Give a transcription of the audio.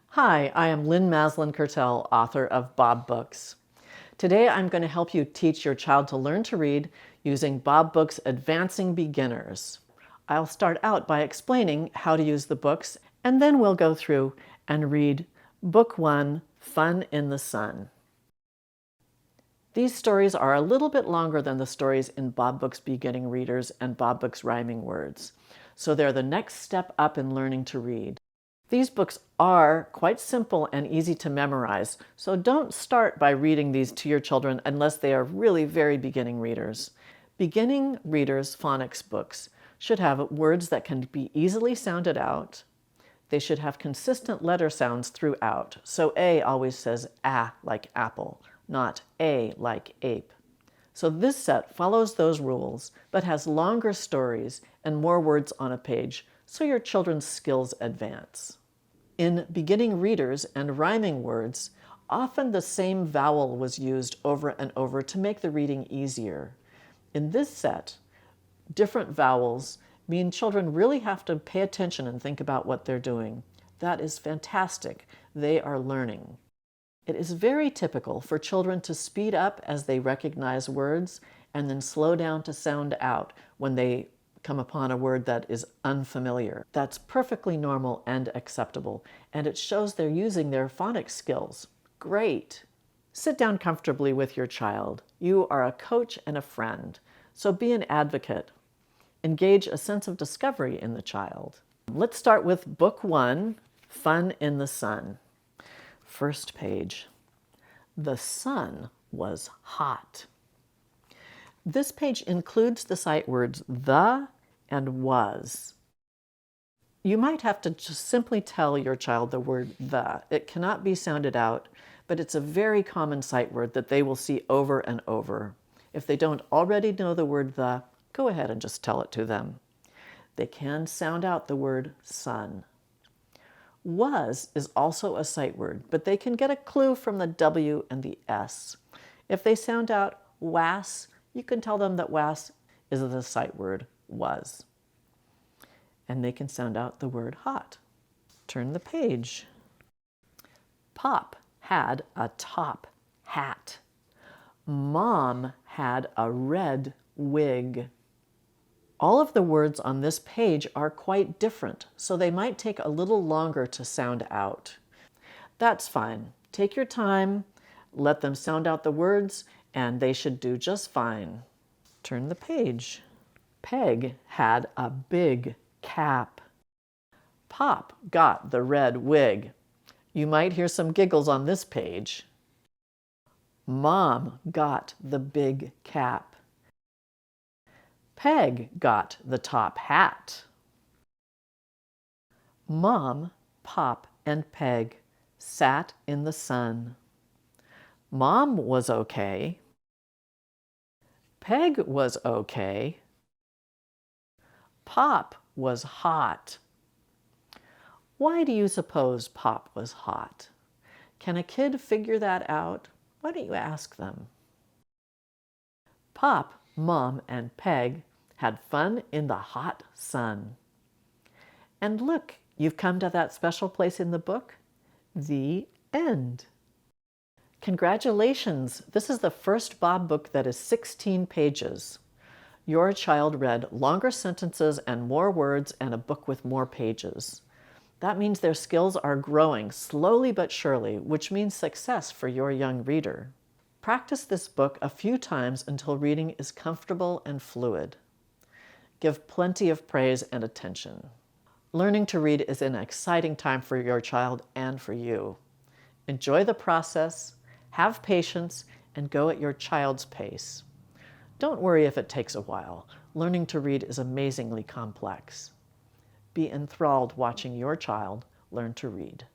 Hi, I am Lynn Maslen Kertell, author of Bob Books. Today I'm going to help you teach your child to learn to read using Bob Books Advancing Beginners. I'll start out by explaining how to use the books, and then we'll go through and read Book 1, Fun in the Sun. These stories are a little bit longer than the stories in Bob Books Beginning Readers and Bob Books Rhyming Words, so they're the next step up in learning to read. These books are quite simple and easy to memorize, so don't start by reading these to your children unless they are really very beginning readers. Beginning readers' phonics books should have words that can be easily sounded out. They should have consistent letter sounds throughout, so A always says A like apple, not A like ape. So this set follows those rules, but has longer stories and more words on a page, so your children's skills advance. In beginning readers and rhyming words, often the same vowel was used over and over to make the reading easier. In this set, different vowels mean children really have to pay attention and think about what they're doing. That is fantastic. They are learning. It is very typical for children to speed up as they recognize words and then slow down to sound out when they come upon a word that is unfamiliar. That's perfectly normal and acceptable, and it shows they're using their phonics skills. Great! Sit down comfortably with your child. You are a coach and a friend, so be an advocate. Engage a sense of discovery in the child. Let's start with Book 1, Fun in the Sun. First page. The sun was hot. This page includes the sight words the and was. You might have to just simply tell your child the word the. It cannot be sounded out, but it's a very common sight word that they will see over and over. If they don't already know the word the, go ahead and just tell it to them. They can sound out the word sun. Was is also a sight word, but they can get a clue from the W and the S. If they sound out was, you can tell them that was is the sight word was. And they can sound out the word hot. Turn the page. Pop had a top hat. Mom had a red wig. All of the words on this page are quite different, so they might take a little longer to sound out. That's fine. Take your time, let them sound out the words, and they should do just fine. Turn the page. Peg had a big cap. Pop got the red wig. You might hear some giggles on this page. Mom got the big cap. Peg got the top hat. Mom, Pop, and Peg sat in the sun. Mom was okay. Peg was okay. Pop was hot. Why do you suppose Pop was hot? Can a kid figure that out? Why don't you ask them? Pop, Mom, and Peg had fun in the hot sun. And look, you've come to that special place in the book, the end. Congratulations! This is the first Bob book that is 16 pages. Your child read longer sentences and more words and a book with more pages. That means their skills are growing slowly but surely, which means success for your young reader. Practice this book a few times until reading is comfortable and fluid. Give plenty of praise and attention. Learning to read is an exciting time for your child and for you. Enjoy the process, have patience, and go at your child's pace. Don't worry if it takes a while. Learning to read is amazingly complex. Be enthralled watching your child learn to read.